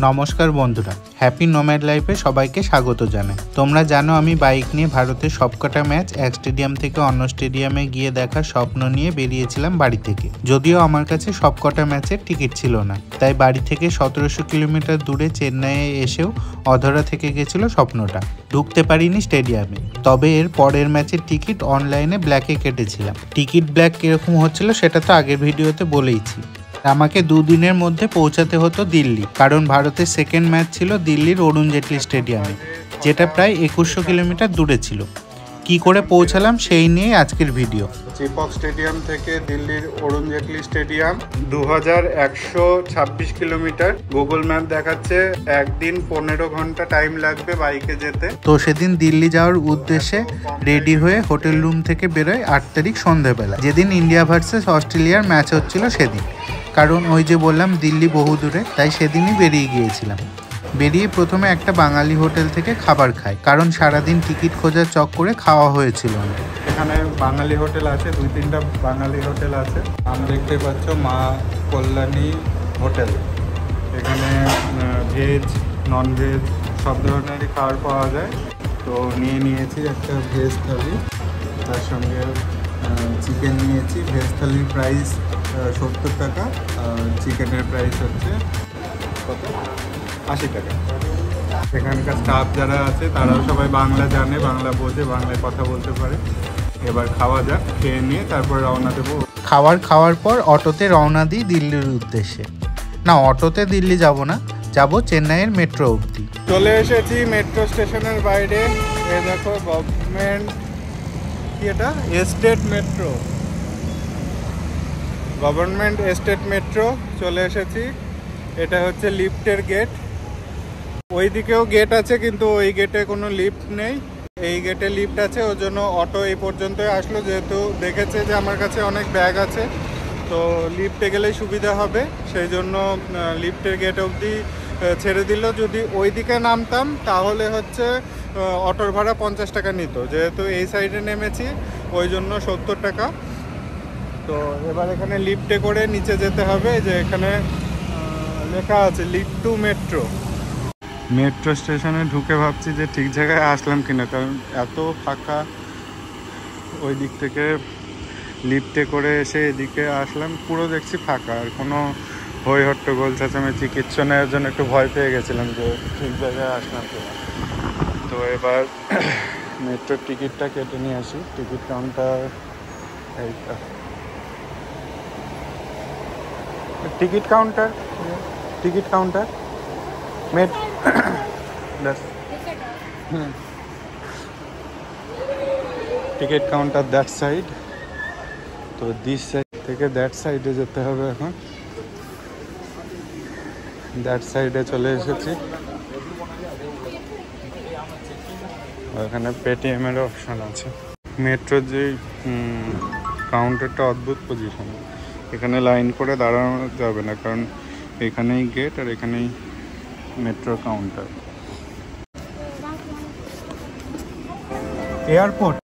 নমস্কার বন্ধুরা, happy nomad লাইফে সবাইকে স্বাগত জানাই। তোমরা জানো আমি বাইক নিয়ে ভারতের সবকটা ম্যাচ এক স্টেডিয়াম থেকে অন্য স্টেডিয়ামে গিয়ে দেখার স্বপ্ন নিয়ে বেরিয়েছিলাম বাড়ি থেকে। যদিও আমার কাছে সবকটা ম্যাচের টিকিট ছিল না, তাই বাড়ি থেকে 1700 কিলোমিটার দূরে চেন্নাইয়ে এসেও অধরা থেকে গেছিল স্বপ্নটা। ঢুকতে পারিনি স্টেডিয়ামে, তবে এর পরের ম্যাচের টিকিট অনলাইনে ব্ল্যাকে কেটেছিলাম। টিকিট ব্ল্যাক কিরকম হচ্ছিল সেটা তো আগের ভিডিওতে বলেইছি। আমাকে দুদিনের মধ্যে পৌঁছাতে হতো দিল্লি, কারণ ভারতের সেকেন্ড ম্যাচ ছিল দিল্লির অরুণ জেটলি স্টেডিয়ামে, যেটা প্রায় 2100 কিলোমিটার দূরে ছিল। কি করে পৌঁছালাম সেই নিয়ে আজকের ভিডিও। চিপক স্টেডিয়াম থেকে দিল্লির Arun Jaitley stadium 2126 kilometre. Google map দেখাচ্ছে একদিন 15 ঘন্টা টাইম লাগবে বাইকে যেতে। তো সেদিন দিল্লি যাওয়ার উদ্দেশ্যে রেডি হয়ে হোটেল রুম থেকে বেরোয় 8 তারিখ সন্ধ্যাবেলা, যেদিন ইন্ডিয়া ভার্সেস অস্ট্রেলিয়ার ম্যাচ হচ্ছিল সেদিন। কারণ ওই যে বললাম দিল্লি বহু দূরে, তাই সেদিনই বেরিয়ে গিয়েছিলাম। বেরিয়ে প্রথমে একটা বাঙালি হোটেল থেকে খাবার খাই, কারণ সারাদিন টিকিট খোঁজার চক্করে খাওয়া হয়েছিল না। এখানে বাঙালি হোটেল আছে, 2-3টা বাঙালি হোটেল আছে। নাম দেখতে পাচ্ছ মা কল্যাণী হোটেল। এখানে ভেজ নন ভেজ সব ধরনেরই খাবার পাওয়া যায়। তো নিয়েছি একটা ভেজ থালি, তার সঙ্গে চিকেন নিয়েছি। ভেজ থালির প্রাইস 70 টাকা, আর চিকেনের প্রাইস হচ্ছে কত, 80 টাকা। এখানকার স্টাফ যারা আছে তারাও সবাই বাংলা জানে, বাংলা বোঝে, বাংলায় কথা বলতে পারে। এবার খাওয়া যাক, খেয়ে নিয়ে তারপর রওনা দেবো। খাওয়ার পর অটোতে রওনা দিই দিল্লির উদ্দেশ্যে। না, অটোতে দিল্লি যাব না, যাব চেন্নাইয়ের মেট্রো অবধি। চলে এসেছি মেট্রো স্টেশনের বাইরে। এ দেখো গভর্নমেন্ট কি, এটা estate metro, government estate metro চলে এসেছি। এটা হচ্ছে লিফটের গেট। ওই দিকেও গেট আছে, কিন্তু ওই গেটে কোনো লিফট নেই। এই গেটে লিফট আছে, ওর জন্য অটো এই পর্যন্তই আসলো। যেহেতু দেখেছে যে আমার কাছে অনেক ব্যাগ আছে, তো লিফটে গেলেই সুবিধা হবে, সেই জন্য লিফটের গেট অবধি ছেড়ে দিল। যদি ওই দিকে নামতাম তাহলে হচ্ছে অটোর ভাড়া 50 টাকা নিত। যেহেতু এই সাইডে নেমেছি ওই জন্য 70 টাকা। তো এবার এখানে লিফটে করে নিচে যেতে হবে। যে এখানে লেখা আছে লিফট টু মেট্রো। মেট্রো স্টেশনে ঢুকে ভাবছি যে ঠিক জায়গায় আসলাম কিনা, কারণ এত ফাঁকা। ওই দিক থেকে লিফটে করে এসে এদিকে আসলাম, পুরো দেখছি ফাঁকা, আর কোনো হই হট্টগোল চেঁচামেচি কিচ্ছু নেওয়ার জন্য একটু ভয় পেয়ে গেছিলাম যে ঠিক জায়গায় আসলাম কিনা। তো এবার মেট্রোর টিকিটটা কেটে নিয়ে আসি। টিকিট কাউন্টার এইটা, টিকিট কাউন্টার মেট টিকিট কাউন্টার দ্যাট সাইড। তো দিস সাইড থেকে দ্যাট সাইডে যেতে হবে। এখন দ্যাট সাইডে চলে এসেছি। এখানে পেটিএমের অপশন আছে। মেট্রোর যে কাউন্টারটা অদ্ভুত পজিশন। এখানে লাইন করে দাঁড়ানো যাবে না, কারণ এখানেই গেট আর এখানেই মেট্রো কাউন্টার। এয়ারপোর্ট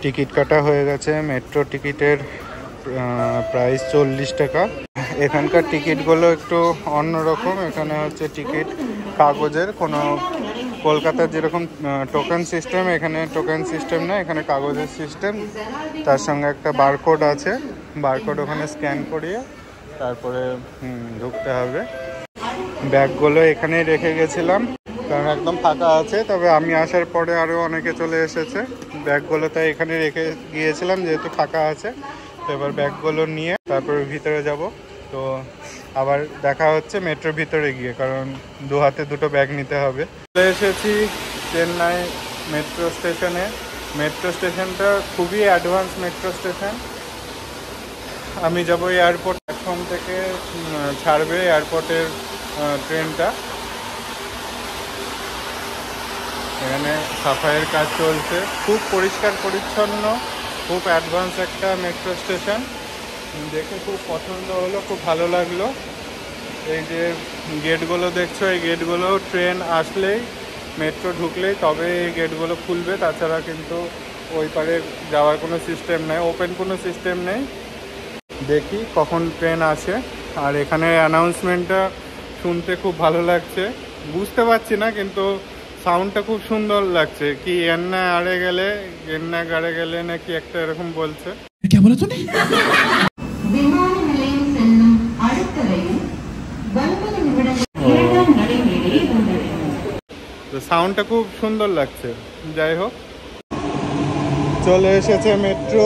টিকিট কাটা হয়ে গেছে। মেট্রো টিকিটের প্রাইস 40 টাকা। এখানকার টিকিটগুলো একটু অন্যরকম। এখানে হচ্ছে টিকিট কাগজের, কোনো কলকাতার যেরকম টোকেন সিস্টেম, এখানে টোকেন সিস্টেম না, এখানে কাগজের সিস্টেম। তার সঙ্গে একটা বারকোড আছে, বারকোড ওখানে স্ক্যান করিয়ে তারপরে ঢুকতে হবে। ব্যাগগুলো এখানেই রেখে গেছিলাম, কারণ একদম ফাঁকা আছে। তবে আমি আসার পরে আরও অনেকে চলে এসেছে। ব্যাগগুলো তাই এখানে রেখে গিয়েছিলাম যেহেতু ফাঁকা আছে। তো এবার ব্যাগগুলো নিয়ে তারপরে ভিতরে যাব। তো আবার দেখা হচ্ছে মেট্রোর ভিতরে গিয়ে, কারণ দু হাতে দুটো ব্যাগ নিতে হবে। চলে এসেছি চেন্নাই মেট্রো স্টেশনে। মেট্রো স্টেশনটা খুবই অ্যাডভান্স মেট্রো স্টেশন। আমি যাব এয়ারপোর্ট, প্ল্যাটফর্ম থেকে ছাড়বে এয়ারপোর্টের ট্রেনটা। এখানে সাফাইয়ের কাজ চলছে, খুব পরিষ্কার পরিচ্ছন্ন, খুব অ্যাডভান্স একটা মেট্রো স্টেশন। দেখে খুব পছন্দ হলো, খুব ভালো লাগলো। এই যে গেটগুলো দেখছো, এই গেটগুলো ট্রেন আসলেই, মেট্রো ঢুকলেই তবে এই গেটগুলো খুলবে, তাছাড়া কিন্তু ওই পারে যাওয়ার কোনো সিস্টেম নেই, ওপেন কোনো সিস্টেম নেই। দেখি কখন ট্রেন আসে। আর এখানে অ্যানাউন্সমেন্টটা শুনতে খুব ভালো লাগছে, বুঝতে পারছি না কিন্তু সাউন্ডটা খুব সুন্দর লাগছে। কি এন্না আড়ে গেলে, এন্না গাড়ে গেলে নাকি একটা এরকম বলছে। তো সাউন্ডটা খুব সুন্দর লাগছে। যাই হোক, চলে এসেছে মেট্রো,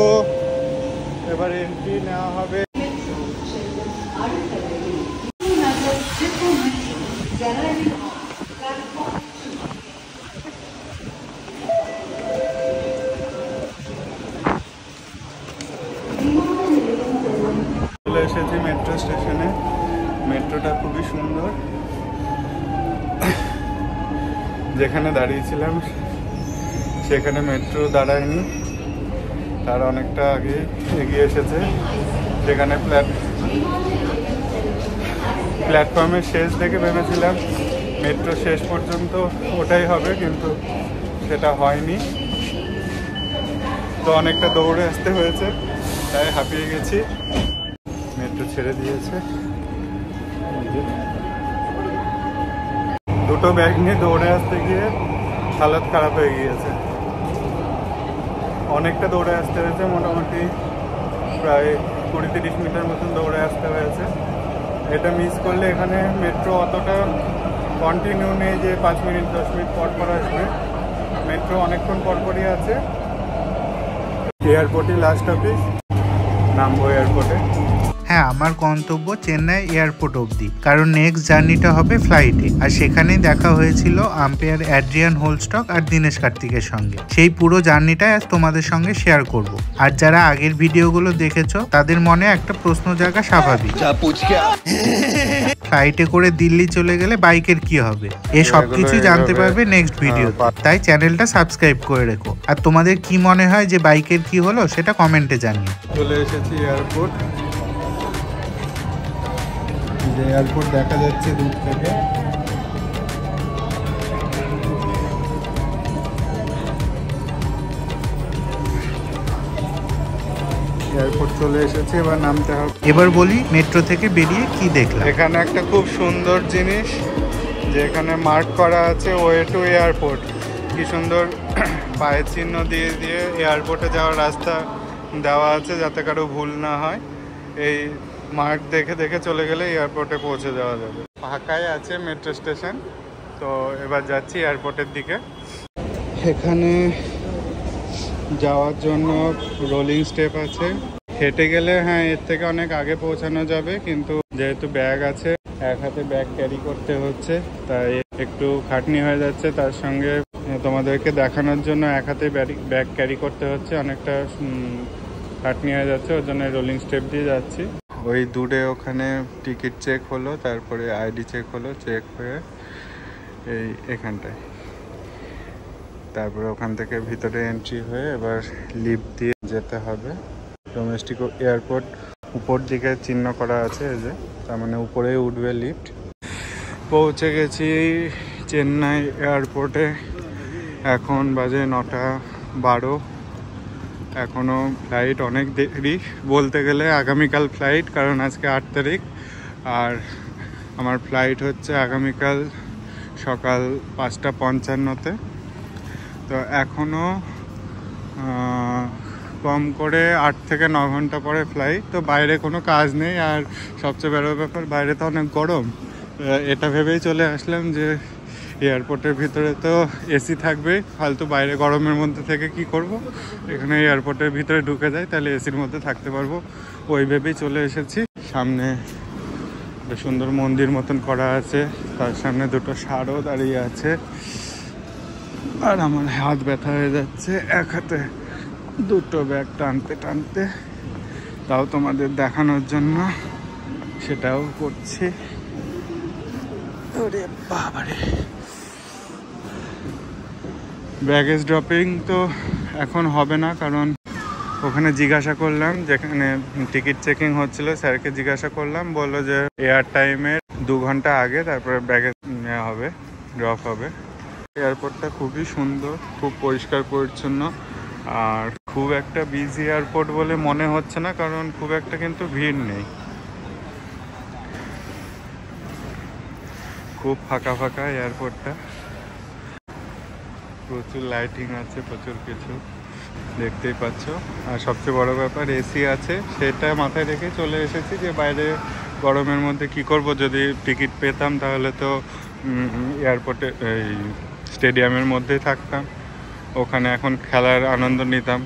এবার এন্ট্রি নেওয়া হবে। চলে এসেছি মেট্রো স্টেশনে। মেট্রোটা খুবই সুন্দর। যেখানে দাঁড়িয়েছিলাম সেখানে মেট্রো দাঁড়ায়নি, তার অনেকটা আগে এগিয়ে এসেছে। যেখানে প্ল্যাটফর্মের শেষ থেকে ভেবেছিলাম মেট্রো শেষ পর্যন্ত ওটাই হবে, কিন্তু সেটা হয়নি। তো অনেকটা দৌড়ে আসতে হয়েছে, তাই হাঁপিয়ে গেছি। মেট্রো ছেড়ে দিয়েছে। দুটো ব্যাগ নিয়ে দৌড়ে আসতে গিয়ে হালত খারাপ হয়ে গিয়েছে। অনেকটা দৌড়ে আসতে হয়েছে, মোটামুটি প্রায় 20-30 মিটার মতন দৌড়ে আসতে হয়েছে। এটা মিস করলে এখানে মেট্রো অতটা কন্টিনিউ নেই যে 5 মিনিট 10 মিনিট পর পর আসবে। মেট্রো অনেকক্ষণ পরপরই আছে। এয়ারপোর্টই লাস্ট অফিস, নামবো এয়ারপোর্টে। হ্যাঁ, আমার গন্তব্য চেন্নাই এয়ারপোর্ট অবধি, কারণ নেক্সট জার্নিটা হবে ফ্লাইটে। আর সেখানেই দেখা হয়েছিল আম্পায়ার অ্যাড্রিয়ান হোলস্টক আর দীনেশ কার্তিকের সঙ্গে। সেই পুরো জার্নিটা আজ তোমাদের সঙ্গে শেয়ার করব। আর যারা আগের ভিডিওগুলো দেখেছো তাদের মনে একটা প্রশ্ন জাগা স্বাভাবিক, ফ্লাইটে করে দিল্লি চলে গেলে বাইকের কি হবে। এ সবকিছু জানতে পারবে নেক্সট ভিডিওতে, তাই চ্যানেলটা সাবস্ক্রাইব করে রেখো। আর তোমাদের কি মনে হয় যে বাইকের কি হলো সেটা কমেন্টে জানিও। চলে এসেছি এয়ারপোর্ট। যে এয়ারপোর্ট দেখা যাচ্ছে দূর থেকে। এয়ারপোর্ট চলে এসেছে, এবার নামতে হবে। এবার বলি মেট্রো থেকে বেরিয়ে কি দেখলাম। এখানে একটা খুব সুন্দর জিনিস, যে এখানে মার্ক করা আছে ওয়ে টু এয়ারপোর্ট। কি সুন্দর পায়ের চিহ্ন দিয়ে দিয়ে এয়ারপোর্টে যাওয়ার রাস্তা দেওয়া আছে, যাতে কারো ভুল না হয়। এই মার্ক দেখে দেখে চলে গেলে এয়ারপোর্টে পৌঁছে যাওয়া যাবে। ফাঁকাই আছে মেট্রো স্টেশন। তো এবার যাচ্ছি এয়ারপোর্টের দিকে। এখানে যাওয়ার জন্য রোলিং স্টেপ আছে। হেঁটে গেলে হ্যাঁ এর থেকে অনেক আগে পৌঁছানো যাবে, কিন্তু যেহেতু ব্যাগ আছে, এক হাতে ব্যাগ ক্যারি করতে হচ্ছে, তাই একটু খাটনি হয়ে যাচ্ছে। তার সঙ্গে তোমাদেরকে দেখানোর জন্য এক হাতে ব্যাগ ক্যারি করতে হচ্ছে, অনেকটা খাটনি হয়ে যাচ্ছে। ওর জন্য রোলিং স্টেপ দিয়ে যাচ্ছি। ওই দূরে ওখানে টিকিট চেক হলো, তারপরে আইডি চেক হলো, চেক হয়ে এই এখানটায়, তারপরে ওখান থেকে ভিতরে এন্ট্রি হয়ে এবার লিফট দিয়ে যেতে হবে। ডোমেস্টিক এয়ারপোর্ট উপর দিকে চিহ্ন করা আছে, এই যে, তার মানে উপরেই উঠবে লিফট। পৌঁছে গেছি চেন্নাই এয়ারপোর্টে। এখন বাজে 9:12। এখনও ফ্লাইট অনেক দেরি, বলতে গেলে আগামীকাল ফ্লাইট, কারণ আজকে 8 তারিখ। আর আমার ফ্লাইট হচ্ছে আগামীকাল সকাল 5:55-তে। তো এখনও কম করে 8 থেকে 9 ঘন্টা পরে ফ্লাইট। তো বাইরে কোনো কাজ নেই, আর সবচেয়ে বড় ব্যাপার বাইরে তো অনেক গরম। এটা ভেবেই চলে আসলাম যে এয়ারপোর্টের ভিতরে তো এসি থাকবে, ফালতু বাইরে গরমের মধ্যে থেকে কি করব, এখানে এয়ারপোর্টের ভিতরে ঢুকে যাই, তাহলে এসির মধ্যে থাকতে পারবো। ওই ভেবেই চলে এসেছি। সামনে একটা সুন্দর মন্দির মতন করা আছে, তার সামনে দুটো ষাঁড়ও দাঁড়িয়ে আছে। আর আমার হাত ব্যথা হয়ে যাচ্ছে এক হাতে দুটো ব্যাগ টানতে টানতে, তাও তোমাদের দেখানোর জন্য সেটাও করছি। ওরে বাবারে, ব্যাগেজ ড্রপিং তো এখন হবে না, কারণ ওখানে জিজ্ঞাসা করলাম, যেখানে টিকিট চেকিং হচ্ছিল, স্যারকে জিজ্ঞাসা করলাম, বললো যে এয়ার টাইমের 2 ঘন্টা আগে তারপরে ব্যাগেজ নেওয়া হবে, ড্রপ হবে। এয়ারপোর্টটা খুবই সুন্দর, খুব পরিষ্কার পরিচ্ছন্ন। আর খুব একটা বিজি এয়ারপোর্ট বলে মনে হচ্ছে না, কারণ খুব একটা কিন্তু ভিড় নেই, খুব ফাঁকা ফাঁকা এয়ারপোর্টটা। প্রচুর লাইটিং আছে, প্রচুর কিছু দেখতেই পাচ্ছ। আর সবচেয়ে বড় ব্যাপার এসি আছে, সেটা মাথায় রেখে চলে এসেছি যে বাইরে গরমের মধ্যে কি করব, যদি টিকিট পেতাম তাহলে তো এয়ারপোর্টে এই স্টেডিয়ামের মধ্যেই থাকতাম, ওখানে এখন খেলার আনন্দ নিতাম।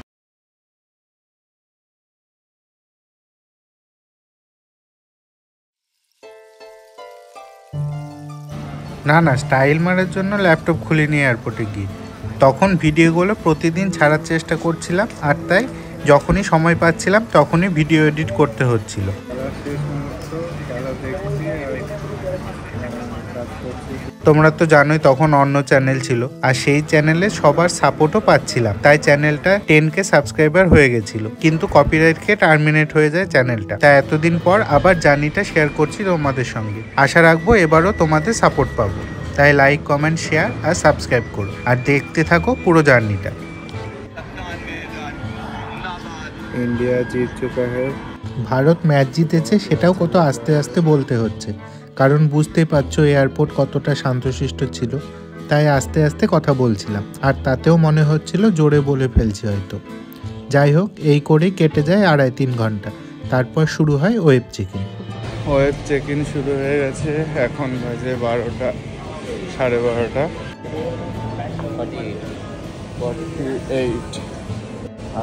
না না, স্টাইল মারার জন্য ল্যাপটপ খুলিনি এয়ারপোর্টে গিয়ে। তখন ভিডিওগুলো প্রতিদিন ছাড়ার চেষ্টা করছিলাম, আর তাই যখনই সময় পাচ্ছিলাম তখনই ভিডিও এডিট করতে হচ্ছিল। তোমরা তো জানোই তখন অন্য চ্যানেল ছিল, আর সেই চ্যানেলে সবার সাপোর্টও পাচ্ছিলাম, তাই চ্যানেলটা 10K সাবস্ক্রাইবার হয়ে গেছিল। কিন্তু কপিরাইট খেয়ে টার্মিনেট হয়ে যায় চ্যানেলটা। তাই এতদিন পর আবার জার্নিটা শেয়ার করছি তোমাদের সঙ্গে। আশা রাখবো এবারও তোমাদের সাপোর্ট পাবো। তাই লাইক, কমেন্ট, শেয়ার আর সাবস্ক্রাইব করো, আর দেখতে থাকো পুরো জার্নিটা। ইন্ডিয়া জিত চুকা হ্যায়। ভারত ম্যাচ জিতেছে, সেটাও কত আস্তে আস্তে বলতে হচ্ছে, কারণ বুঝতেই পারছো এয়ারপোর্ট কতটা শান্তশিষ্ট ছিল। তাই আস্তে আস্তে কথা বলছিলাম, আর তাতেও মনে হচ্ছিল জোরে বলে ফেলছি হয়তো। যাই হোক, এই করেই কেটে যায় 2.5-3 ঘন্টা। তারপর শুরু হয় web checking. Web check in শুরু হয়ে গেছে, এখন বাজে 12টা, 12:30।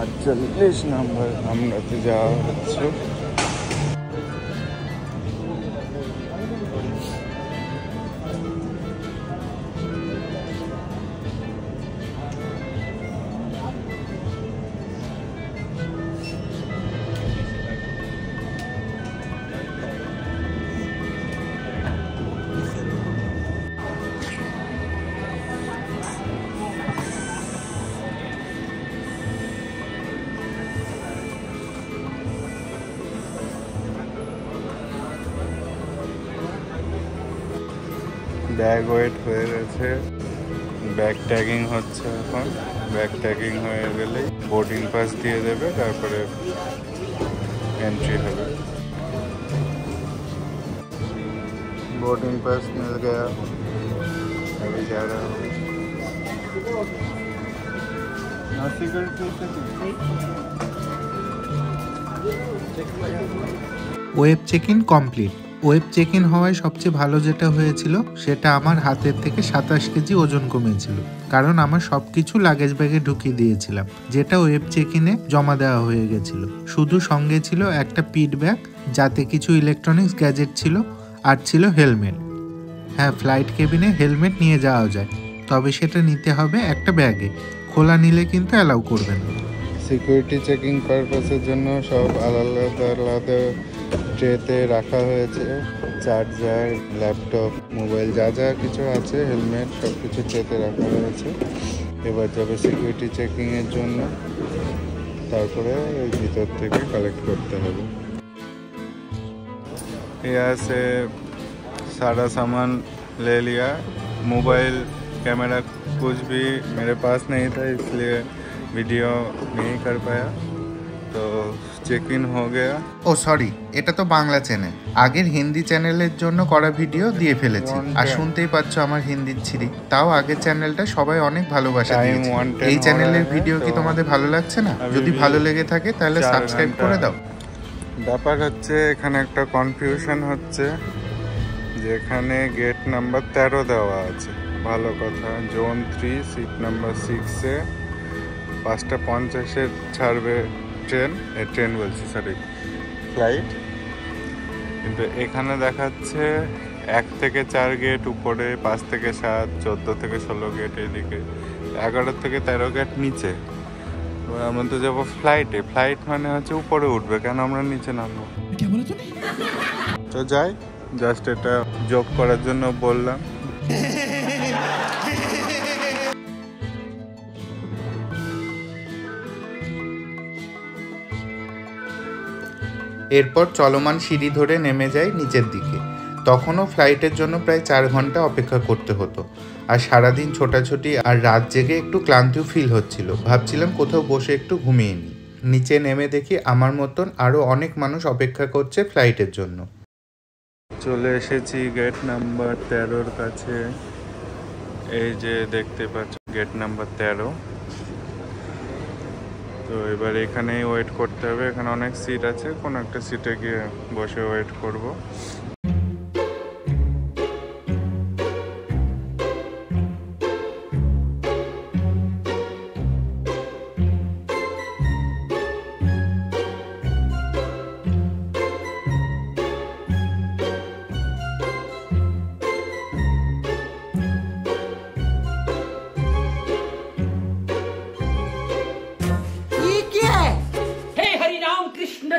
48 নম্বর আমরাতে যাওয়া হচ্ছে। ব্যাগ ওয়েট হয়ে গেছে, ব্যাগ ট্যাগিং হচ্ছে এখন। ব্যাগ ট্যাগিং হয়ে গেলেই বোর্ডিং পাস দিয়ে দেবে, তারপরে एंट्री হবে। बोर्डिंग पास मिल गया, अभी जा रहा हूँ। Web check in complete. Web check in হওয়ায় সবচেয়ে ভালো যেটা হয়েছিল, সেটা আমার হাতের থেকে 27 কেজি ওজন কমেছিল, কারণ আমার সব কিছু লাগেজ ব্যাগে ঢুকিয়ে দিয়েছিলাম, যেটা ওয়েব চেক ইনে জমা দেওয়া হয়ে গেছিল। শুধু সঙ্গে ছিল একটা পিট ব্যাগ, যাতে কিছু ইলেকট্রনিক্স গ্যাজেট ছিল, আর ছিল হেলমেট। হ্যাঁ, ফ্লাইট কেবিনে হেলমেট নিয়ে যাওয়া যায়, তবে সেটা নিতে হবে একটা ব্যাগে, খোলা নিলে কিন্তু অ্যালাউ করবে না। সিকিউরিটি চেকিং পারপাসের জন্য সব আলাদা আলাদা ট্রেতে রাখা হয়েছে, চার্জার, ল্যাপটপ, মোবাইল, যা যা কিছু আছে, হেলমেট, সব কিছু ট্রেতে রাখা হয়েছে। এবার যাবে সিকিউরিটি চেকিংয়ের জন্য, তারপরে ওই ভিতর থেকে কালেক্ট করতে হবে। यहाँ से सारा सामान ले लिया, मोबाइल, कैमरा कुछ भी मेरे पास नहीं था, इसलिए वीडियो नहीं कर पाया। तो চেক ইন হয়ে গেয়া। ও সরি, এটা তো বাংলা চ্যানেল, আগের হিন্দি চ্যানেলের জন্য করা ভিডিও দিয়ে ফেলেছি। আর শুনতেই পাচ্ছ আমার হিন্দির ছিরি, তাও আগের চ্যানেলটা সবাই অনেক ভালোবাসা দিয়েছে। এই চ্যানেলের ভিডিও কি তোমাদের ভালো লাগছে না? যদি ভালো লেগে থাকে তাহলে সাবস্ক্রাইব করে দাও। ব্যাপার হচ্ছে এখানে একটা কনফিউশন হচ্ছে, যেখানে গেট নাম্বার 13 দেওয়া আছে, ভালো কথা, জোন 3 সিট নাম্বার 6-এ 5:50 ছাড়বে ট্রেন বলছি, সরি, ফ্লাইট। কিন্তু এখানে দেখাচ্ছে 1 থেকে 4 গেট উপরে, 5 থেকে 7, 14 থেকে 16 গেট এদিকে, 11 থেকে 13 গেট নিচে। আমরা তো যাবো ফ্লাইটে, ফ্লাইট মানে হচ্ছে উপরে উঠবে, কেন আমরা নিচে নামবো? তো যাই, জাস্ট এটা জোক করার জন্য বললাম। এরপর চলমান সিঁড়ি ধরে নেমে যাই নিচের দিকে। তখনও ফ্লাইটের জন্য প্রায় 4 ঘন্টা অপেক্ষা করতে হতো। আর সারাদিন ছোটাছুটি আর রাত জেগে একটু ক্লান্তিও ফিল হচ্ছিল। ভাবছিলাম কোথাও বসে একটু ঘুমিয়ে নিই। নিচে নেমে দেখি আমার মতন আরও অনেক মানুষ অপেক্ষা করছে ফ্লাইটের জন্য। চলে এসেছি গেট নাম্বার 13-র কাছে। এই যে দেখতে পাচ্ছ গেট নাম্বার 13। তো এবার এখানেই ওয়েট করতে হবে। এখানে অনেক সিট আছে, কোনো একটা সিটে গিয়ে বসে ওয়েট করব।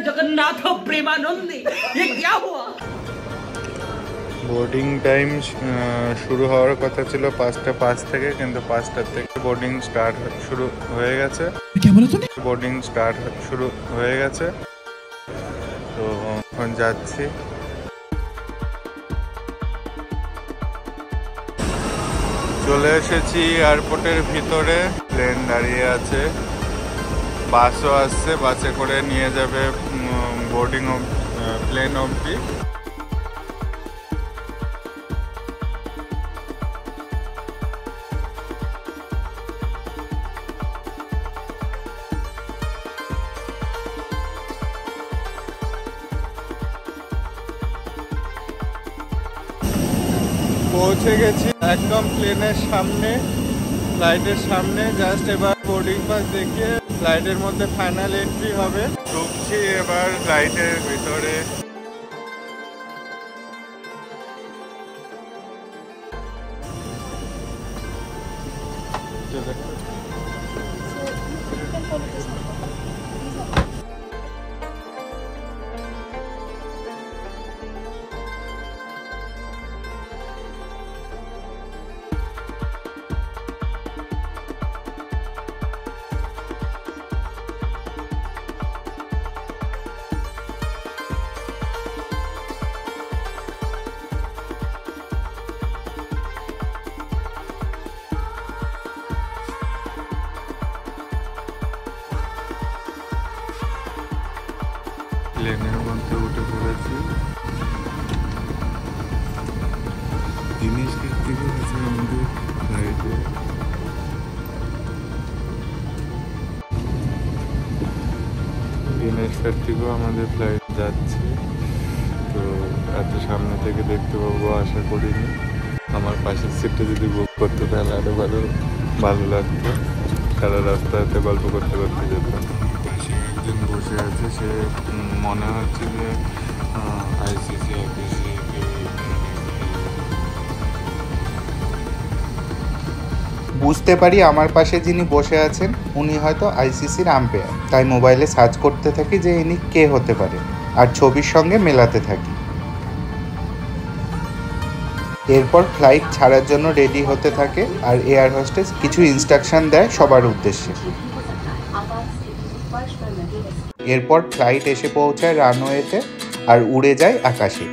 जगन्नाथ प्रेमानंद ये क्या हुआ? বোর্ডিং টাইম শুরু হওয়ার কথা ছিল 5:05 থেকে, কিন্তু 5টা থেকে বোর্ডিং স্টার্ট শুরু হয়ে গেছে। বোর্ডিং স্টার্ট শুরু হয়ে গেছে। তো এখন যাচ্ছি। চলে এসেছি এয়ারপোর্টের ভিতরে। প্লেন দাঁড়িয়ে আছে, বাসও আসছে, বাসে করে নিয়ে যাবে বোর্ডিং প্লেন অবধি। পৌঁছে গেছি একদম প্লেনের সামনে, ফ্লাইটের সামনে। জাস্ট এবার বোর্ডিং পাস দেখিয়ে ফ্লাইটের মধ্যে ফাইনাল এন্ট্রি হবে। ঢুকছি এবার ফ্লাইটের ভিতরে। প্লেনের মধ্যে উঠে পড়েছি। জিনিসের থেকে আছে আমাদের ফ্লাইটে। জিনিসটার থেকেও আমাদের ফ্লাইট যাচ্ছে। তো এত সামনে থেকে দেখতে পাবো আশা করিনি। আমার পাশের সিটটা যদি বুক করতে তাহলে আরো ভালো লাগতো। সারা রাস্তাতে গল্প করতে করতে যেতাম। একজন বসে আছে, সে মনে হচ্ছে যে আইসিসি অফিসে বুঝতে পারি আমার পাশে যিনি বসে আছেন উনি হয়তো আইসিসির আম্পায়ার। তাই মোবাইলে সার্চ করতে থাকি যে ইনি কে হতে পারে, আর ছবির সঙ্গে মেলাতে থাকি। এরপর ফ্লাইট ছাড়ার জন্য রেডি হতে থাকে, আর এয়ার হোস্টেস কিছু ইনস্ট্রাকশন দেয় সবার উদ্দেশ্যে। এরপর ফ্লাইট এসে পৌঁছায় রানওয়েতে আর উড়ে যায় আকাশে।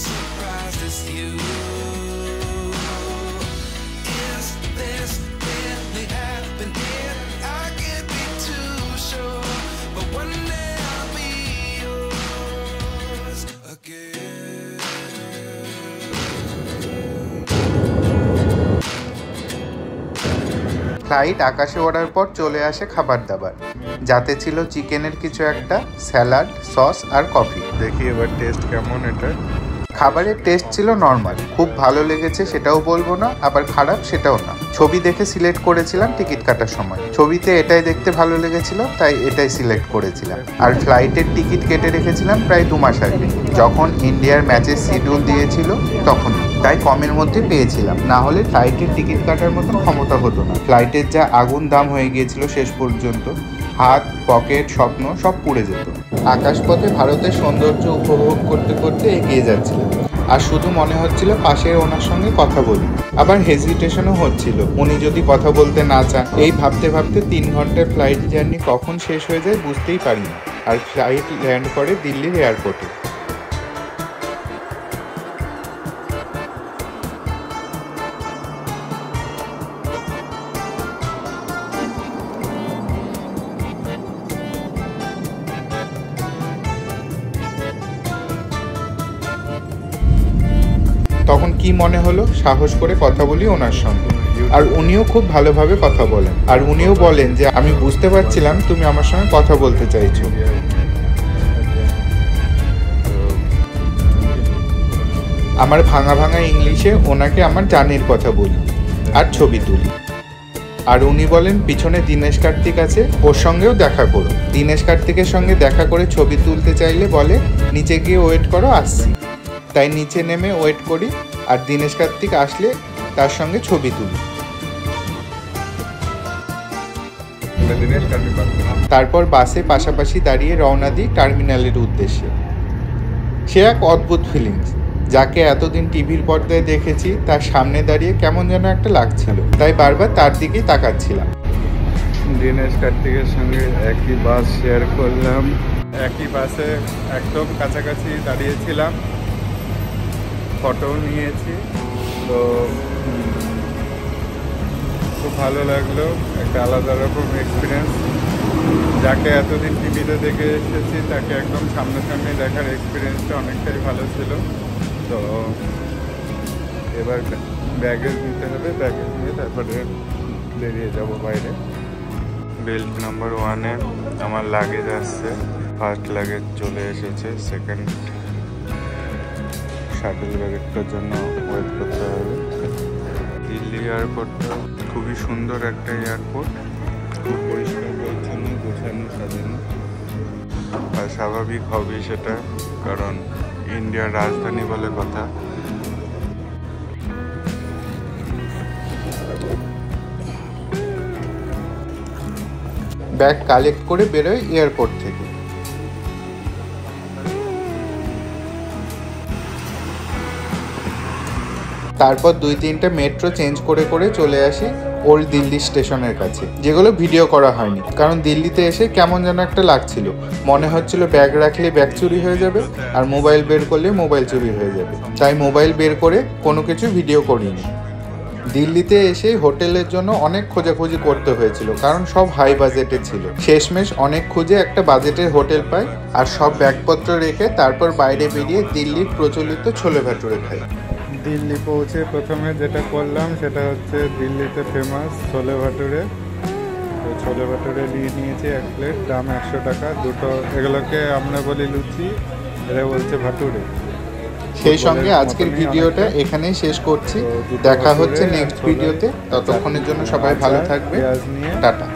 Surprised as you. Is this really happening? I can't be too sure, but one day I'll be yours again. Flight আকাশে ওড়ার পর চলে আসে খাবার দাবার, যাতে ছিল চিকেনের কিছু একটা, স্যালাড, সস আর কফি। দেখি এবার টেস্ট কেমন এটা। খাবারের টেস্ট ছিল নর্মাল, খুব ভালো লেগেছে সেটাও বলবো না, আবার খারাপ সেটাও না। ছবি দেখে সিলেক্ট করেছিলাম টিকিট কাটার সময়, ছবিতে এটাই দেখতে ভালো লেগেছিল তাই এটাই সিলেক্ট করেছিলাম। আর ফ্লাইটের টিকিট কেটে রেখেছিলাম প্রায় 2 মাস আগে, যখন ইন্ডিয়ার ম্যাচের শিডিউল দিয়েছিল তখন, তাই কমের মধ্যে পেয়েছিলাম। না হলে ফ্লাইটের টিকিট কাটার মতন ক্ষমতা হতো না। ফ্লাইটের যা আগুন দাম হয়ে গিয়েছিল শেষ পর্যন্ত, হাত, পকেট, স্বপ্ন সব পুড়ে যেত। আকাশপথে ভারতের সৌন্দর্য উপভোগ করতে করতে এগিয়ে যাচ্ছিলাম, আর শুধু মনে হচ্ছিল পাশের ওনার সঙ্গে কথা বলি। আবার হেজিটেশনও হচ্ছিল, উনি যদি কথা বলতে না চান। এই ভাবতে ভাবতে 3 ঘন্টার ফ্লাইট জার্নি কখন শেষ হয়ে যায় বুঝতেই পারি না। আর ফ্লাইট ল্যান্ড করে দিল্লির এয়ারপোর্টে। তখন কি মনে হলো, সাহস করে কথা বলি ওনার সঙ্গে। আর উনিও খুব ভালোভাবে কথা বলেন, আর উনিও বলেন যে আমি বুঝতে পারছিলাম তুমি আমার সঙ্গে কথা বলতে চাইছো। আমার ভাঙা ভাঙা ইংলিশে ওনাকে আমার জানের কথা বলি আর ছবি তুলি। আর উনি বলেন পিছনে দীনেশ কার্তিক আছে, ওর সঙ্গেও দেখা করো। দীনেশ কার্তিকের সঙ্গে দেখা করে ছবি তুলতে চাইলে বলে নিচে গিয়ে ওয়েট করো, আসছি। তাই নিচে নেমে ওয়েট করি, আর দীনেশ কার্তিক আসলে তার সঙ্গে ছবি তুলি। তারপর বাসে পাশাপাশি দাঁড়িয়ে রওনা দিই টার্মিনালের উদ্দেশ্যে। সে এক অদ্ভুত ফিলিংস, যাকে এতদিন টিভির পর্দায় দেখেছি তার সামনে দাঁড়িয়ে কেমন যেন একটা লাগছিল, তাই বারবার তার দিকেই তাকাচ্ছিলাম। দীনেশ কার্তিকের সঙ্গে একই বাস শেয়ার করলাম, একই বাসে একদম কাছাকাছি দাঁড়িয়েছিলাম, ফটো নিয়েছি। তো খুব ভালো লাগলো, একটা আলাদা রকম এক্সপিরিয়েন্স। যাকে এতদিন টিভিতে দেখে এসেছি তাকে একদম সামনাসামনি দেখার এক্সপিরিয়েন্সটা অনেকটাই ভালো ছিল। তো এবার ব্যাগেজ নিতে হবে, ব্যাগেজ নিয়ে তারপরে বেরিয়ে যাব বাইরে। বেল্ট নাম্বার 1-এ আমার লাগেজ আসছে, ফার্স্ট লাগেজ চলে এসেছে, সেকেন্ড শাটল ব্যাগেজটার জন্য ওয়েট করতে হবে। দিল্লি এয়ারপোর্টটা খুবই সুন্দর একটা এয়ারপোর্ট, খুব পরিষ্কার পরিচ্ছন্ন, গোছানো, সাজানো। আর স্বাভাবিক হবে সেটা, কারণ ইন্ডিয়ার রাজধানী বলে কথা। ব্যাগ কালেক্ট করে বেরোয় এয়ারপোর্ট থেকে। তারপর 2-3টা মেট্রো চেঞ্জ করে করে চলে আসি ওল্ড দিল্লি স্টেশনের কাছে, যেগুলো ভিডিও করা হয়নি, কারণ দিল্লিতে এসে কেমন যেন একটা লাগছিল। মনে হচ্ছিল ব্যাগ রাখলে ব্যাগ চুরি হয়ে যাবে, আর মোবাইল বের করলে মোবাইল চুরি হয়ে যাবে। তাই মোবাইল বের করে কোনো কিছু ভিডিও করিনি। দিল্লিতে এসে হোটেলের জন্য অনেক খোঁজাখুঁজি করতে হয়েছিল, কারণ সব হাই বাজেটে ছিল। শেষমেশ অনেক খুঁজে একটা বাজেটের হোটেল পাই, আর সব ব্যাগপত্র রেখে তারপর বাইরে বেরিয়ে দিল্লির প্রচলিত ছোলে ভাটুরে খাই। দিল্লি পৌঁছে প্রথমে যেটা করলাম সেটা হচ্ছে দিল্লিতে ফেমাস ছোলে ভাটুরে। তো ছোলে ভাটুরে নিয়ে নিয়েছি 1 প্লেট, দাম 100 টাকা। দুটো, এগুলোকে আমরা বলি লুচি, এরা বলছে ভাটুরে। সেই সঙ্গে আজকের ভিডিওটা এখানেই শেষ করছি, দেখা হচ্ছে নেক্সট ভিডিওতে। ততক্ষণের জন্য সবাই ভালো থাকবে, টাটা।